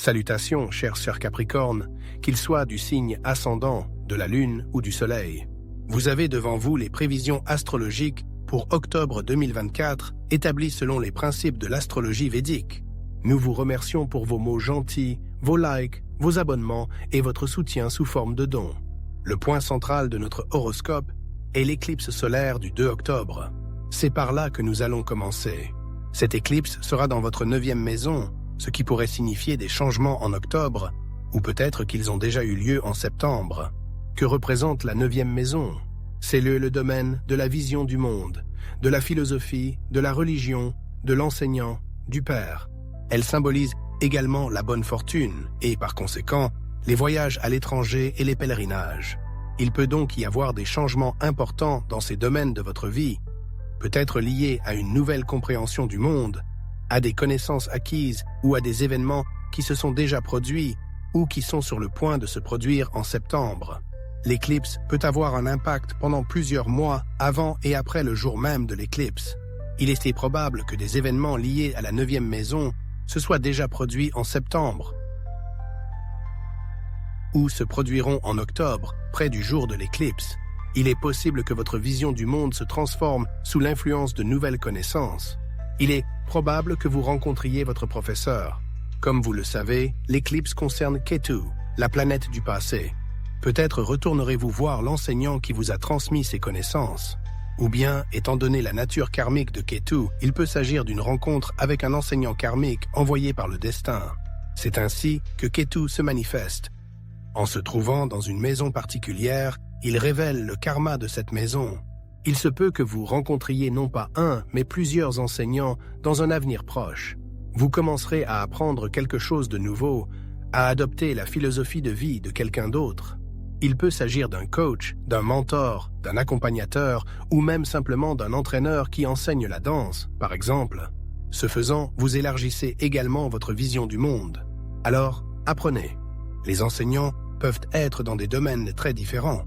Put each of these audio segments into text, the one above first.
Salutations, chers sœurs Capricorne, qu'ils soient du signe ascendant, de la Lune ou du Soleil. Vous avez devant vous les prévisions astrologiques pour octobre 2024, établies selon les principes de l'astrologie védique. Nous vous remercions pour vos mots gentils, vos likes, vos abonnements et votre soutien sous forme de dons. Le point central de notre horoscope est l'éclipse solaire du 2 octobre. C'est par là que nous allons commencer. Cette éclipse sera dans votre 9e maison, ce qui pourrait signifier des changements en octobre, ou peut-être qu'ils ont déjà eu lieu en septembre. Que représente la 9e maison? C'est le domaine de la vision du monde, de la philosophie, de la religion, de l'enseignant, du père. Elle symbolise également la bonne fortune et, par conséquent, les voyages à l'étranger et les pèlerinages. Il peut donc y avoir des changements importants dans ces domaines de votre vie, peut-être liés à une nouvelle compréhension du monde, à des connaissances acquises ou à des événements qui se sont déjà produits ou qui sont sur le point de se produire en septembre. L'éclipse peut avoir un impact pendant plusieurs mois avant et après le jour même de l'éclipse. Il est probable que des événements liés à la 9e maison se soient déjà produits en septembre ou se produiront en octobre, près du jour de l'éclipse. Il est possible que votre vision du monde se transforme sous l'influence de nouvelles connaissances. Il est probable que vous rencontriez votre professeur. Comme vous le savez, l'éclipse concerne Ketu, la planète du passé. Peut-être retournerez-vous voir l'enseignant qui vous a transmis ces connaissances. Ou bien, étant donné la nature karmique de Ketu, il peut s'agir d'une rencontre avec un enseignant karmique envoyé par le destin. C'est ainsi que Ketu se manifeste. En se trouvant dans une maison particulière, il révèle le karma de cette maison. Il se peut que vous rencontriez non pas un, mais plusieurs enseignants dans un avenir proche. Vous commencerez à apprendre quelque chose de nouveau, à adopter la philosophie de vie de quelqu'un d'autre. Il peut s'agir d'un coach, d'un mentor, d'un accompagnateur ou même simplement d'un entraîneur qui enseigne la danse, par exemple. Ce faisant, vous élargissez également votre vision du monde. Alors, apprenez. Les enseignants peuvent être dans des domaines très différents.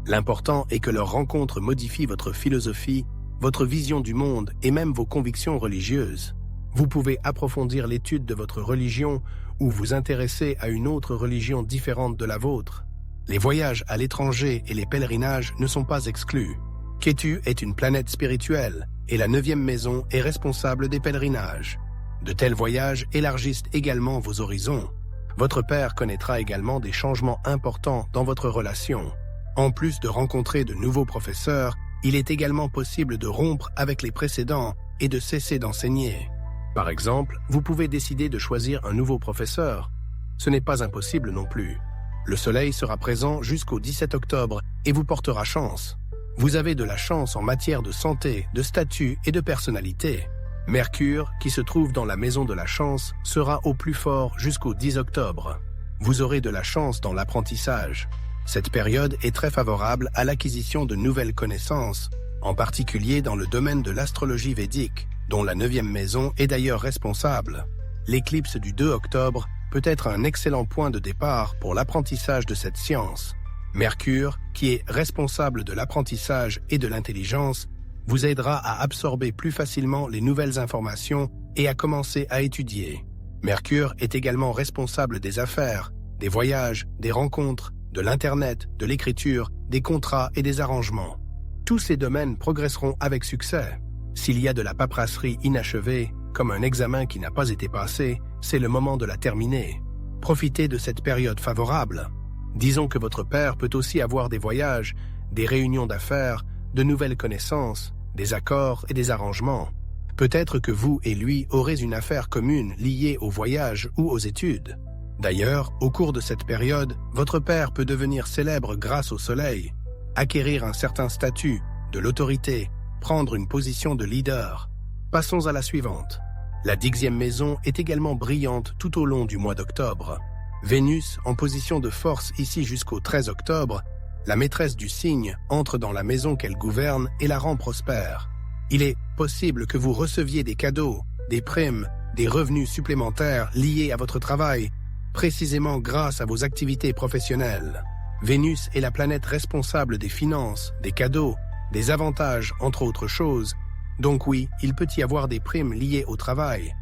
L'important est que leur rencontre modifie votre philosophie, votre vision du monde et même vos convictions religieuses. Vous pouvez approfondir l'étude de votre religion ou vous intéresser à une autre religion différente de la vôtre. Les voyages à l'étranger et les pèlerinages ne sont pas exclus. Ketu est une planète spirituelle et la 9e maison est responsable des pèlerinages. De tels voyages élargissent également vos horizons. Votre père connaîtra également des changements importants dans votre relation. En plus de rencontrer de nouveaux professeurs, il est également possible de rompre avec les précédents et de cesser d'enseigner. Par exemple, vous pouvez décider de choisir un nouveau professeur. Ce n'est pas impossible non plus. Le soleil sera présent jusqu'au 17 octobre et vous portera chance. Vous avez de la chance en matière de santé, de statut et de personnalité. Mercure, qui se trouve dans la maison de la chance, sera au plus fort jusqu'au 10 octobre. Vous aurez de la chance dans l'apprentissage. Cette période est très favorable à l'acquisition de nouvelles connaissances, en particulier dans le domaine de l'astrologie védique, dont la 9e maison est d'ailleurs responsable. L'éclipse du 2 octobre peut être un excellent point de départ pour l'apprentissage de cette science. Mercure, qui est responsable de l'apprentissage et de l'intelligence, vous aidera à absorber plus facilement les nouvelles informations et à commencer à étudier. Mercure est également responsable des affaires, des voyages, des rencontres, de l'Internet, de l'écriture, des contrats et des arrangements. Tous ces domaines progresseront avec succès. S'il y a de la paperasserie inachevée, comme un examen qui n'a pas été passé, c'est le moment de la terminer. Profitez de cette période favorable. Disons que votre père peut aussi avoir des voyages, des réunions d'affaires, de nouvelles connaissances, des accords et des arrangements. Peut-être que vous et lui aurez une affaire commune liée au voyage ou aux études. D'ailleurs, au cours de cette période, votre père peut devenir célèbre grâce au soleil, acquérir un certain statut, de l'autorité, prendre une position de leader. Passons à la suivante. La 10e maison est également brillante tout au long du mois d'octobre. Vénus, en position de force ici jusqu'au 13 octobre, la maîtresse du signe entre dans la maison qu'elle gouverne et la rend prospère. Il est possible que vous receviez des cadeaux, des primes, des revenus supplémentaires liés à votre travail, précisément grâce à vos activités professionnelles. Vénus est la planète responsable des finances, des cadeaux, des avantages, entre autres choses. Donc oui, il peut y avoir des primes liées au travail,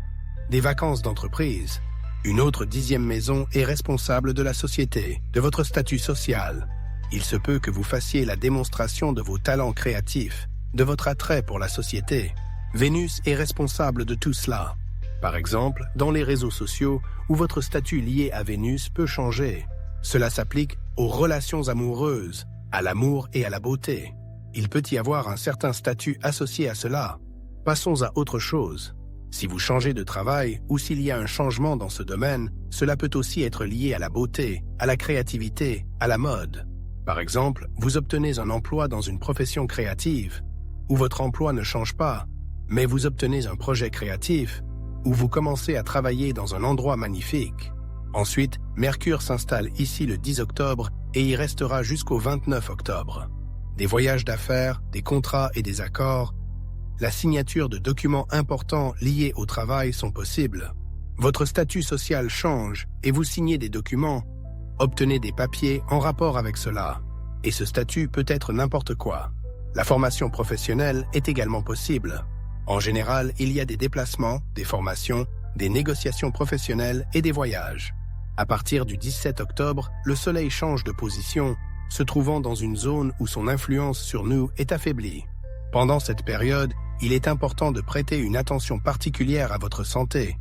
des vacances d'entreprise. Une autre 10e maison est responsable de la société, de votre statut social. Il se peut que vous fassiez la démonstration de vos talents créatifs, de votre attrait pour la société. Vénus est responsable de tout cela. Par exemple, dans les réseaux sociaux où votre statut lié à Vénus peut changer. Cela s'applique aux relations amoureuses, à l'amour et à la beauté. Il peut y avoir un certain statut associé à cela. Passons à autre chose. Si vous changez de travail ou s'il y a un changement dans ce domaine, cela peut aussi être lié à la beauté, à la créativité, à la mode. Par exemple, vous obtenez un emploi dans une profession créative, où votre emploi ne change pas, mais vous obtenez un projet créatif, où vous commencez à travailler dans un endroit magnifique. Ensuite, Mercure s'installe ici le 10 octobre et y restera jusqu'au 29 octobre. Des voyages d'affaires, des contrats et des accords, la signature de documents importants liés au travail sont possibles. Votre statut social change et vous signez des documents, obtenez des papiers en rapport avec cela. Et ce statut peut être n'importe quoi. La formation professionnelle est également possible. En général, il y a des déplacements, des formations, des négociations professionnelles et des voyages. À partir du 17 octobre, le Soleil change de position, se trouvant dans une zone où son influence sur nous est affaiblie. Pendant cette période, il est important de prêter une attention particulière à votre santé,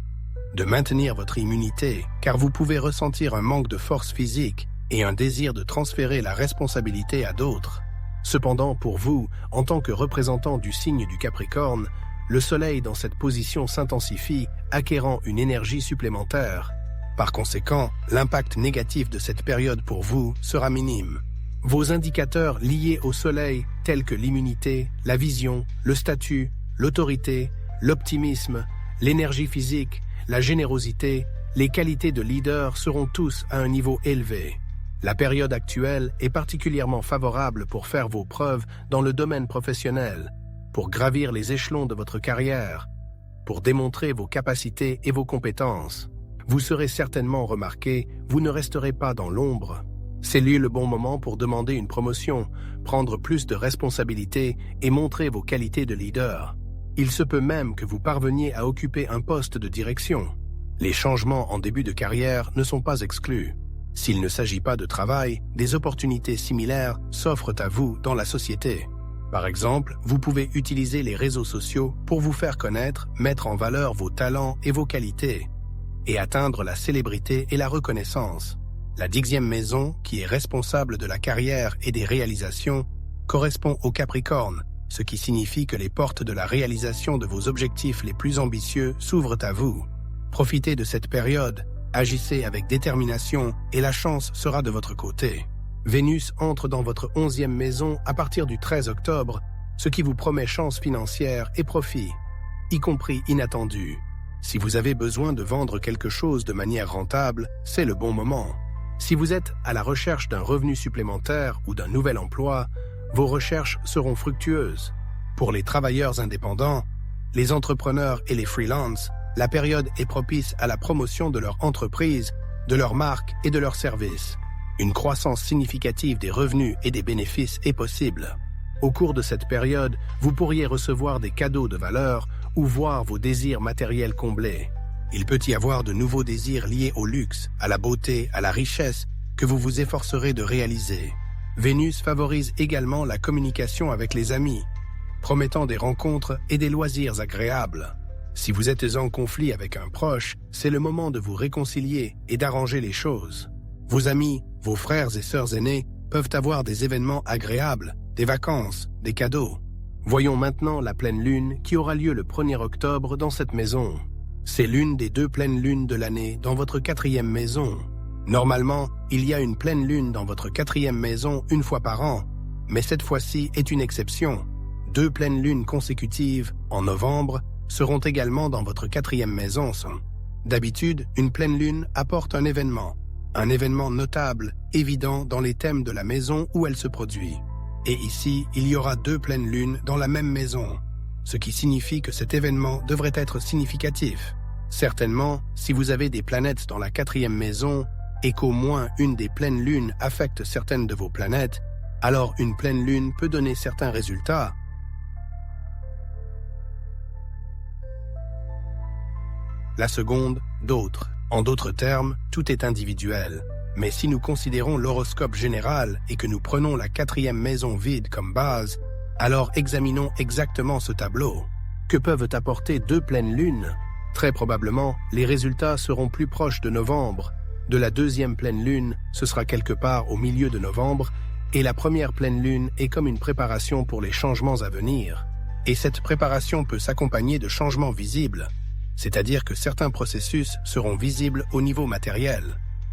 de maintenir votre immunité, car vous pouvez ressentir un manque de force physique et un désir de transférer la responsabilité à d'autres. Cependant, pour vous, en tant que représentant du signe du Capricorne, le Soleil dans cette position s'intensifie, acquérant une énergie supplémentaire. Par conséquent, l'impact négatif de cette période pour vous sera minime. Vos indicateurs liés au Soleil, tels que l'immunité, la vision, le statut, l'autorité, l'optimisme, l'énergie physique, la générosité, les qualités de leader seront tous à un niveau élevé. La période actuelle est particulièrement favorable pour faire vos preuves dans le domaine professionnel, pour gravir les échelons de votre carrière, pour démontrer vos capacités et vos compétences. Vous serez certainement remarqué, vous ne resterez pas dans l'ombre. C'est lui le bon moment pour demander une promotion, prendre plus de responsabilités et montrer vos qualités de leader. Il se peut même que vous parveniez à occuper un poste de direction. Les changements en début de carrière ne sont pas exclus. S'il ne s'agit pas de travail, des opportunités similaires s'offrent à vous dans la société. Par exemple, vous pouvez utiliser les réseaux sociaux pour vous faire connaître, mettre en valeur vos talents et vos qualités, et atteindre la célébrité et la reconnaissance. La 10e maison, qui est responsable de la carrière et des réalisations, correspond au Capricorne, ce qui signifie que les portes de la réalisation de vos objectifs les plus ambitieux s'ouvrent à vous. Profitez de cette période, agissez avec détermination et la chance sera de votre côté. Vénus entre dans votre 11e maison à partir du 13 octobre, ce qui vous promet chance financière et profit, y compris inattendus. Si vous avez besoin de vendre quelque chose de manière rentable, c'est le bon moment. Si vous êtes à la recherche d'un revenu supplémentaire ou d'un nouvel emploi, vos recherches seront fructueuses. Pour les travailleurs indépendants, les entrepreneurs et les freelances, la période est propice à la promotion de leur entreprise, de leur marque et de leurs services. Une croissance significative des revenus et des bénéfices est possible. Au cours de cette période, vous pourriez recevoir des cadeaux de valeur ou voir vos désirs matériels comblés. Il peut y avoir de nouveaux désirs liés au luxe, à la beauté, à la richesse, que vous vous efforcerez de réaliser. Vénus favorise également la communication avec les amis, promettant des rencontres et des loisirs agréables. Si vous êtes en conflit avec un proche, c'est le moment de vous réconcilier et d'arranger les choses. Vos amis, vos frères et sœurs aînés peuvent avoir des événements agréables, des vacances, des cadeaux. Voyons maintenant la pleine lune qui aura lieu le 1er octobre dans cette maison. C'est l'une des 2 pleines lunes de l'année dans votre 4e maison. Normalement, il y a une pleine lune dans votre 4e maison une fois par an, mais cette fois-ci est une exception. 2 pleines lunes consécutives, en novembre, seront également dans votre 4e maison. D'habitude, une pleine lune apporte un événement notable, évident dans les thèmes de la maison où elle se produit. Et ici, il y aura 2 pleines lunes dans la même maison, ce qui signifie que cet événement devrait être significatif. Certainement, si vous avez des planètes dans la 4e maison et qu'au moins une des pleines lunes affecte certaines de vos planètes, alors une pleine lune peut donner certains résultats. La seconde, d'autres. En d'autres termes, tout est individuel. Mais si nous considérons l'horoscope général et que nous prenons la 4e maison vide comme base, alors examinons exactement ce tableau. Que peuvent apporter 2 pleines lunes? Très probablement, les résultats seront plus proches de novembre. De la 2e pleine lune, ce sera quelque part au milieu de novembre, et la première pleine lune est comme une préparation pour les changements à venir. Et cette préparation peut s'accompagner de changements visibles, c'est-à-dire que certains processus seront visibles au niveau matériel.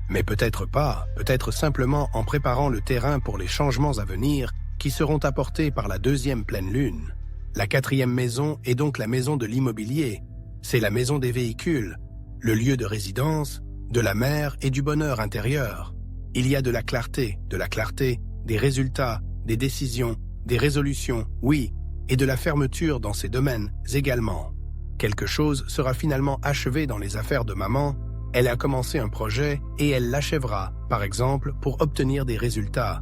Mais peut-être pas, peut-être simplement en préparant le terrain pour les changements à venir qui seront apportés par la 2e pleine lune. La 4e maison est donc la maison de l'immobilier. C'est la maison des véhicules, le lieu de résidence, de la mer et du bonheur intérieur. Il y a de la clarté, des résultats, des décisions, des résolutions, oui, et de la fermeture dans ces domaines également. Quelque chose sera finalement achevé dans les affaires de maman. Elle a commencé un projet et elle l'achèvera, par exemple, pour obtenir des résultats.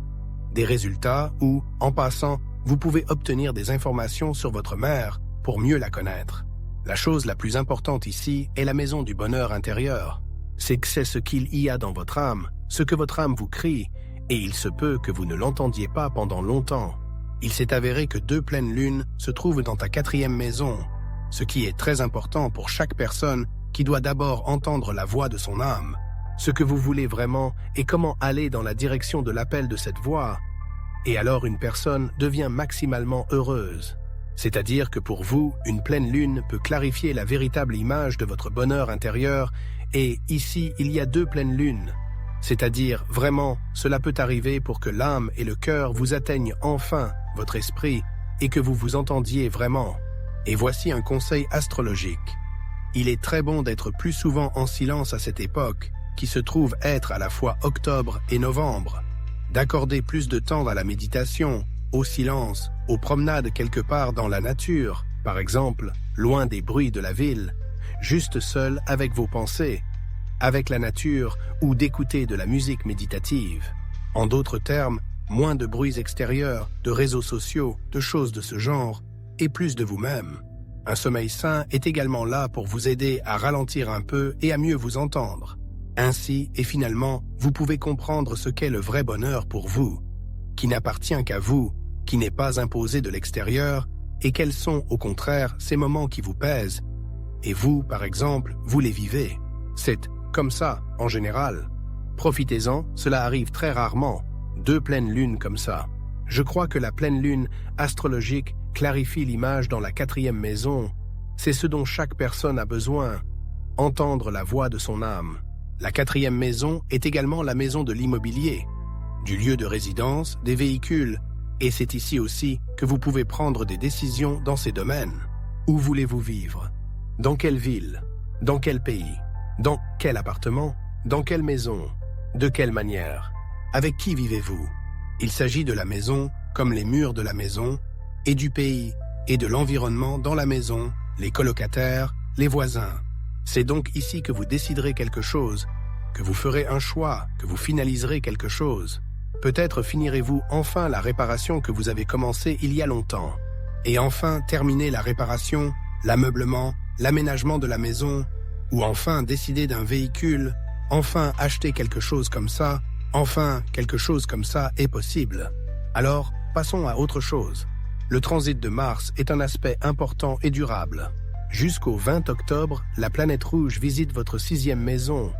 Des résultats où, en passant, vous pouvez obtenir des informations sur votre mère pour mieux la connaître. La chose la plus importante ici est la maison du bonheur intérieur. C'est ce qu'il y a dans votre âme, ce que votre âme vous crie, et il se peut que vous ne l'entendiez pas pendant longtemps. Il s'est avéré que 2 pleines lunes se trouvent dans ta 4e maison, ce qui est très important pour chaque personne qui doit d'abord entendre la voix de son âme, ce que vous voulez vraiment et comment aller dans la direction de l'appel de cette voix. Et alors une personne devient maximalement heureuse. C'est-à-dire que pour vous, une pleine lune peut clarifier la véritable image de votre bonheur intérieur, et ici, il y a 2 pleines lunes. C'est-à-dire, vraiment, cela peut arriver pour que l'âme et le cœur vous atteignent enfin, votre esprit, et que vous vous entendiez vraiment. Et voici un conseil astrologique. Il est très bon d'être plus souvent en silence à cette époque, qui se trouve être à la fois octobre et novembre, d'accorder plus de temps à la méditation, au silence, aux promenades quelque part dans la nature, par exemple, loin des bruits de la ville, juste seul avec vos pensées, avec la nature ou d'écouter de la musique méditative. En d'autres termes, moins de bruits extérieurs, de réseaux sociaux, de choses de ce genre, et plus de vous-même. Un sommeil sain est également là pour vous aider à ralentir un peu et à mieux vous entendre. Ainsi, et finalement, vous pouvez comprendre ce qu'est le vrai bonheur pour vous, qui n'appartient qu'à vous, qui n'est pas imposé de l'extérieur, et quels sont, au contraire, ces moments qui vous pèsent. Et vous, par exemple, vous les vivez. C'est comme ça, en général. Profitez-en, cela arrive très rarement. 2 pleines lunes comme ça. Je crois que la pleine lune astrologique clarifie l'image dans la 4e maison. C'est ce dont chaque personne a besoin. Entendre la voix de son âme. La 4e maison est également la maison de l'immobilier, du lieu de résidence, des véhicules, et c'est ici aussi que vous pouvez prendre des décisions dans ces domaines. Où voulez-vous vivre? Dans quelle ville? Dans quel pays? Dans quel appartement? Dans quelle maison? De quelle manière? Avec qui vivez-vous? Il s'agit de la maison, comme les murs de la maison, et du pays, et de l'environnement dans la maison, les colocataires, les voisins. C'est donc ici que vous déciderez quelque chose, que vous ferez un choix, que vous finaliserez quelque chose. Peut-être finirez-vous enfin la réparation que vous avez commencée il y a longtemps. Et enfin terminer la réparation, l'ameublement, l'aménagement de la maison, ou enfin décider d'un véhicule, enfin acheter quelque chose comme ça, enfin quelque chose comme ça est possible. Alors, passons à autre chose. Le transit de Mars est un aspect important et durable. Jusqu'au 20 octobre, la planète rouge visite votre 6e maison,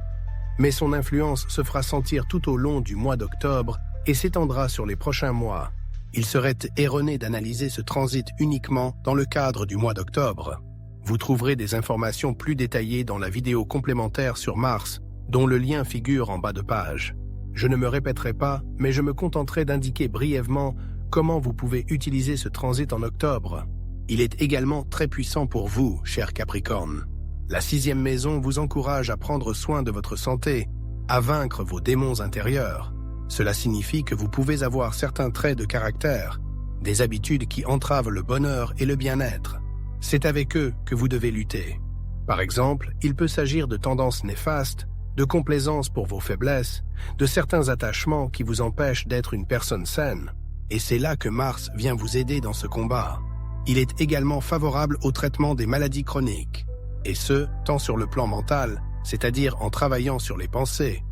mais son influence se fera sentir tout au long du mois d'octobre et s'étendra sur les prochains mois. Il serait erroné d'analyser ce transit uniquement dans le cadre du mois d'octobre. Vous trouverez des informations plus détaillées dans la vidéo complémentaire sur Mars, dont le lien figure en bas de page. Je ne me répéterai pas, mais je me contenterai d'indiquer brièvement comment vous pouvez utiliser ce transit en octobre. Il est également très puissant pour vous, cher Capricorne. La 6e maison vous encourage à prendre soin de votre santé, à vaincre vos démons intérieurs. Cela signifie que vous pouvez avoir certains traits de caractère, des habitudes qui entravent le bonheur et le bien-être. C'est avec eux que vous devez lutter. Par exemple, il peut s'agir de tendances néfastes, de complaisance pour vos faiblesses, de certains attachements qui vous empêchent d'être une personne saine. Et c'est là que Mars vient vous aider dans ce combat. Il est également favorable au traitement des maladies chroniques. Et ce, tant sur le plan mental, c'est-à-dire en travaillant sur les pensées,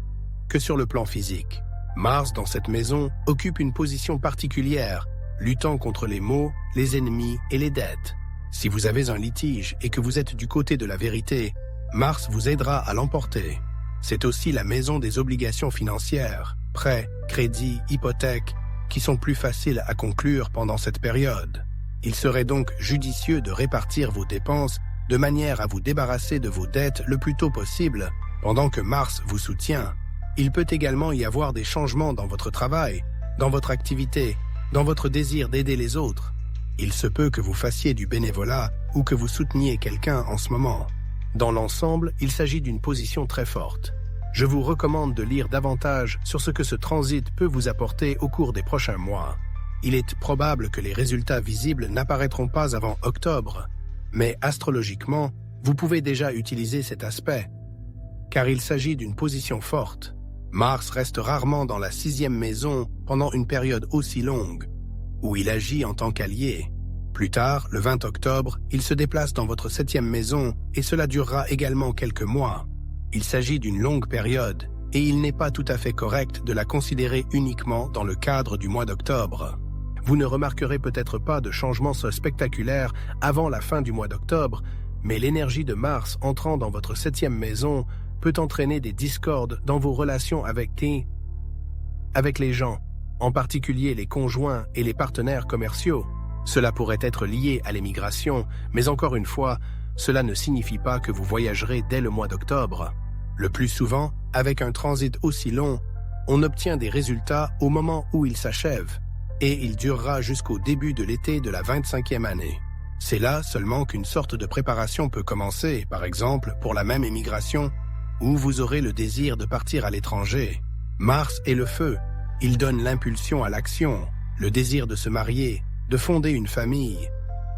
que sur le plan physique. Mars, dans cette maison, occupe une position particulière, luttant contre les maux, les ennemis et les dettes. Si vous avez un litige et que vous êtes du côté de la vérité, Mars vous aidera à l'emporter. C'est aussi la maison des obligations financières, prêts, crédits, hypothèques, qui sont plus faciles à conclure pendant cette période. Il serait donc judicieux de répartir vos dépenses de manière à vous débarrasser de vos dettes le plus tôt possible, pendant que Mars vous soutient. Il peut également y avoir des changements dans votre travail, dans votre activité, dans votre désir d'aider les autres. Il se peut que vous fassiez du bénévolat ou que vous souteniez quelqu'un en ce moment. Dans l'ensemble, il s'agit d'une position très forte. Je vous recommande de lire davantage sur ce que ce transit peut vous apporter au cours des prochains mois. Il est probable que les résultats visibles n'apparaîtront pas avant octobre, mais astrologiquement, vous pouvez déjà utiliser cet aspect, car il s'agit d'une position forte. Mars reste rarement dans la 6e maison pendant une période aussi longue, où il agit en tant qu'allié. Plus tard, le 20 octobre, il se déplace dans votre 7e maison et cela durera également quelques mois. Il s'agit d'une longue période et il n'est pas tout à fait correct de la considérer uniquement dans le cadre du mois d'octobre. Vous ne remarquerez peut-être pas de changements spectaculaires avant la fin du mois d'octobre, mais l'énergie de Mars entrant dans votre 7e maison peut entraîner des discordes dans vos relations avec les gens, en particulier les conjoints et les partenaires commerciaux. Cela pourrait être lié à l'émigration, mais encore une fois, cela ne signifie pas que vous voyagerez dès le mois d'octobre. Le plus souvent, avec un transit aussi long, on obtient des résultats au moment où il s'achève, et il durera jusqu'au début de l'été de la 25e année. C'est là seulement qu'une sorte de préparation peut commencer, par exemple pour la même émigration, où vous aurez le désir de partir à l'étranger. Mars est le feu, il donne l'impulsion à l'action, le désir de se marier, de fonder une famille,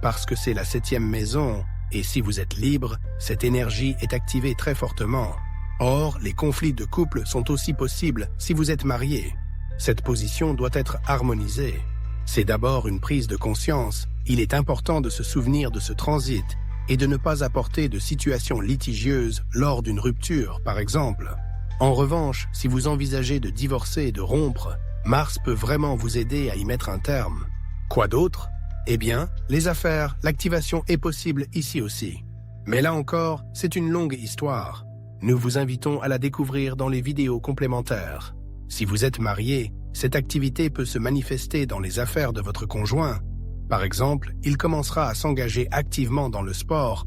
parce que c'est la 7e maison, et si vous êtes libre, cette énergie est activée très fortement. Or, les conflits de couple sont aussi possibles si vous êtes marié. Cette position doit être harmonisée. C'est d'abord une prise de conscience. Il est important de se souvenir de ce transit et de ne pas apporter de situations litigieuses lors d'une rupture, par exemple. En revanche, si vous envisagez de divorcer et de rompre, Mars peut vraiment vous aider à y mettre un terme. Quoi d'autre? Eh bien, les affaires, l'activation est possible ici aussi. Mais là encore, c'est une longue histoire. Nous vous invitons à la découvrir dans les vidéos complémentaires. Si vous êtes marié, cette activité peut se manifester dans les affaires de votre conjoint. Par exemple, il commencera à s'engager activement dans le sport,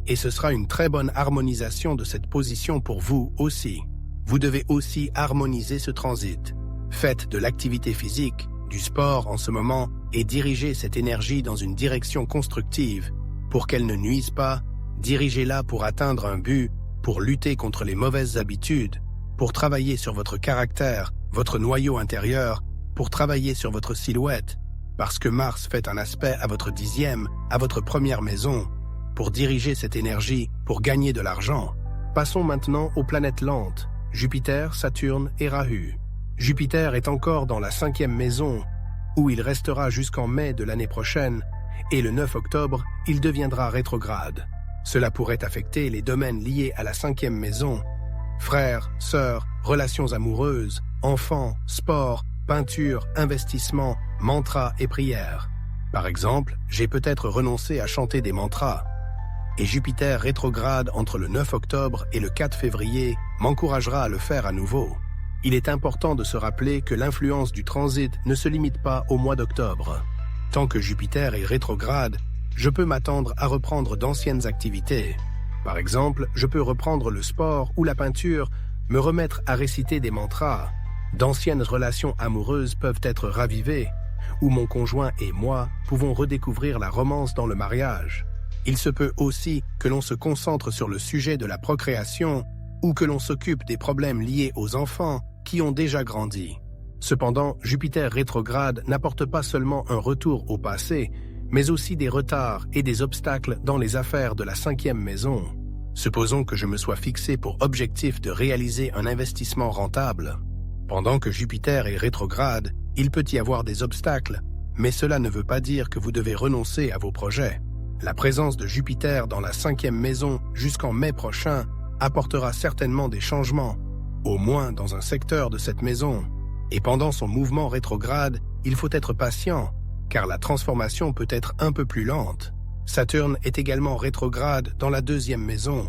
et ce sera une très bonne harmonisation de cette position pour vous aussi. Vous devez aussi harmoniser ce transit. Faites de l'activité physique, du sport en ce moment, et dirigez cette énergie dans une direction constructive. Pour qu'elle ne nuise pas, dirigez-la pour atteindre un but, pour lutter contre les mauvaises habitudes, pour travailler sur votre caractère, votre noyau intérieur, pour travailler sur votre silhouette, parce que Mars fait un aspect à votre 10e, à votre première maison, pour diriger cette énergie, pour gagner de l'argent. Passons maintenant aux planètes lentes, Jupiter, Saturne et Rahu. Jupiter est encore dans la 5e maison, où il restera jusqu'en mai de l'année prochaine, et le 9 octobre, il deviendra rétrograde. Cela pourrait affecter les domaines liés à la 5e maison, frères, sœurs, relations amoureuses, enfants, sport, peinture, investissement, mantras et prières. Par exemple, j'ai peut-être renoncé à chanter des mantras. Et Jupiter rétrograde entre le 9 octobre et le 4 février m'encouragera à le faire à nouveau. Il est important de se rappeler que l'influence du transit ne se limite pas au mois d'octobre. Tant que Jupiter est rétrograde, je peux m'attendre à reprendre d'anciennes activités. Par exemple, je peux reprendre le sport ou la peinture, me remettre à réciter des mantras. D'anciennes relations amoureuses peuvent être ravivées, ou mon conjoint et moi pouvons redécouvrir la romance dans le mariage. Il se peut aussi que l'on se concentre sur le sujet de la procréation ou que l'on s'occupe des problèmes liés aux enfants qui ont déjà grandi. Cependant, Jupiter rétrograde n'apporte pas seulement un retour au passé, mais aussi des retards et des obstacles dans les affaires de la 5e maison. Supposons que je me sois fixé pour objectif de réaliser un investissement rentable. Pendant que Jupiter est rétrograde, il peut y avoir des obstacles, mais cela ne veut pas dire que vous devez renoncer à vos projets. La présence de Jupiter dans la 5e maison jusqu'en mai prochain apportera certainement des changements, au moins dans un secteur de cette maison. Et pendant son mouvement rétrograde, il faut être patient, car la transformation peut être un peu plus lente. Saturne est également rétrograde dans la deuxième maison.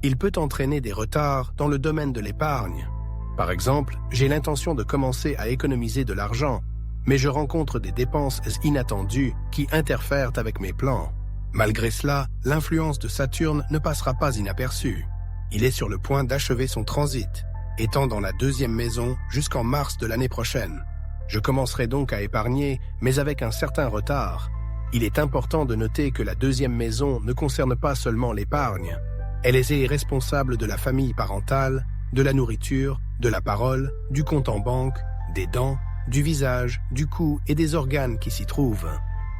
Il peut entraîner des retards dans le domaine de l'épargne. Par exemple, j'ai l'intention de commencer à économiser de l'argent, mais je rencontre des dépenses inattendues qui interfèrent avec mes plans. Malgré cela, l'influence de Saturne ne passera pas inaperçue. Il est sur le point d'achever son transit, étant dans la deuxième maison jusqu'en mars de l'année prochaine. Je commencerai donc à épargner, mais avec un certain retard. Il est important de noter que la deuxième maison ne concerne pas seulement l'épargne. Elle est responsable de la famille parentale, de la nourriture, de la parole, du compte en banque, des dents, du visage, du cou et des organes qui s'y trouvent.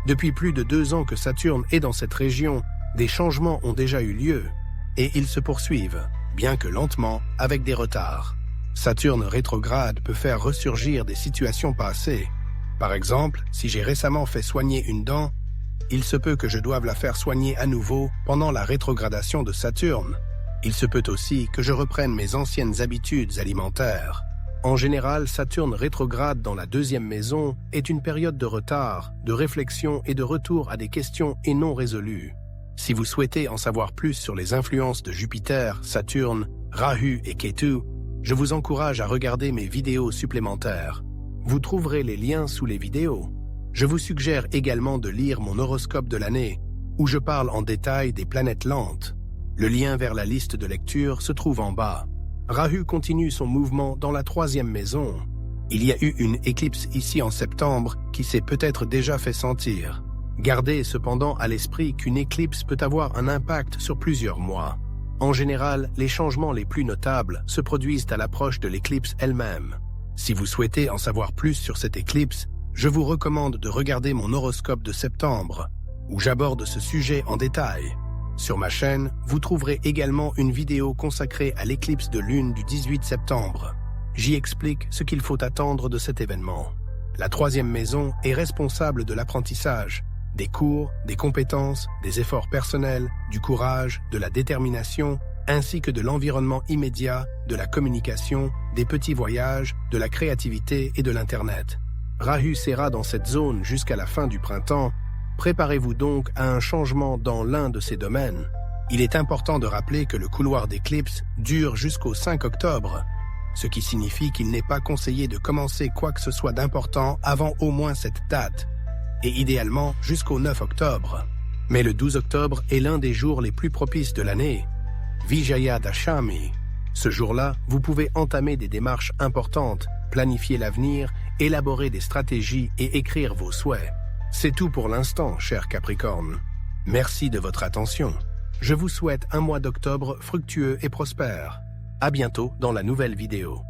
Depuis plus de 2 ans que Saturne est dans cette région, des changements ont déjà eu lieu, et ils se poursuivent, bien que lentement, avec des retards. Saturne rétrograde peut faire ressurgir des situations passées. Par exemple, si j'ai récemment fait soigner une dent, il se peut que je doive la faire soigner à nouveau pendant la rétrogradation de Saturne. Il se peut aussi que je reprenne mes anciennes habitudes alimentaires. En général, Saturne rétrograde dans la deuxième maison est une période de retard, de réflexion et de retour à des questions et non résolues. Si vous souhaitez en savoir plus sur les influences de Jupiter, Saturne, Rahu et Ketu, je vous encourage à regarder mes vidéos supplémentaires. Vous trouverez les liens sous les vidéos. Je vous suggère également de lire mon horoscope de l'année, où je parle en détail des planètes lentes. Le lien vers la liste de lecture se trouve en bas. Rahu continue son mouvement dans la 3e maison. Il y a eu une éclipse ici en septembre qui s'est peut-être déjà fait sentir. Gardez cependant à l'esprit qu'une éclipse peut avoir un impact sur plusieurs mois. En général, les changements les plus notables se produisent à l'approche de l'éclipse elle-même. Si vous souhaitez en savoir plus sur cette éclipse, je vous recommande de regarder mon horoscope de septembre, où j'aborde ce sujet en détail. Sur ma chaîne, vous trouverez également une vidéo consacrée à l'éclipse de lune du 18 septembre. J'y explique ce qu'il faut attendre de cet événement. La 3e maison est responsable de l'apprentissage, des cours, des compétences, des efforts personnels, du courage, de la détermination, ainsi que de l'environnement immédiat, de la communication, des petits voyages, de la créativité et de l'Internet. Rahu sera dans cette zone jusqu'à la fin du printemps. Préparez-vous donc à un changement dans l'un de ces domaines. Il est important de rappeler que le couloir d'éclipse dure jusqu'au 5 octobre, ce qui signifie qu'il n'est pas conseillé de commencer quoi que ce soit d'important avant au moins cette date, et idéalement jusqu'au 9 octobre. Mais le 12 octobre est l'un des jours les plus propices de l'année, Vijaya Dashami. Ce jour-là, vous pouvez entamer des démarches importantes, planifier l'avenir, élaborer des stratégies et écrire vos souhaits. C'est tout pour l'instant, cher Capricorne. Merci de votre attention. Je vous souhaite un mois d'octobre fructueux et prospère. À bientôt dans la nouvelle vidéo.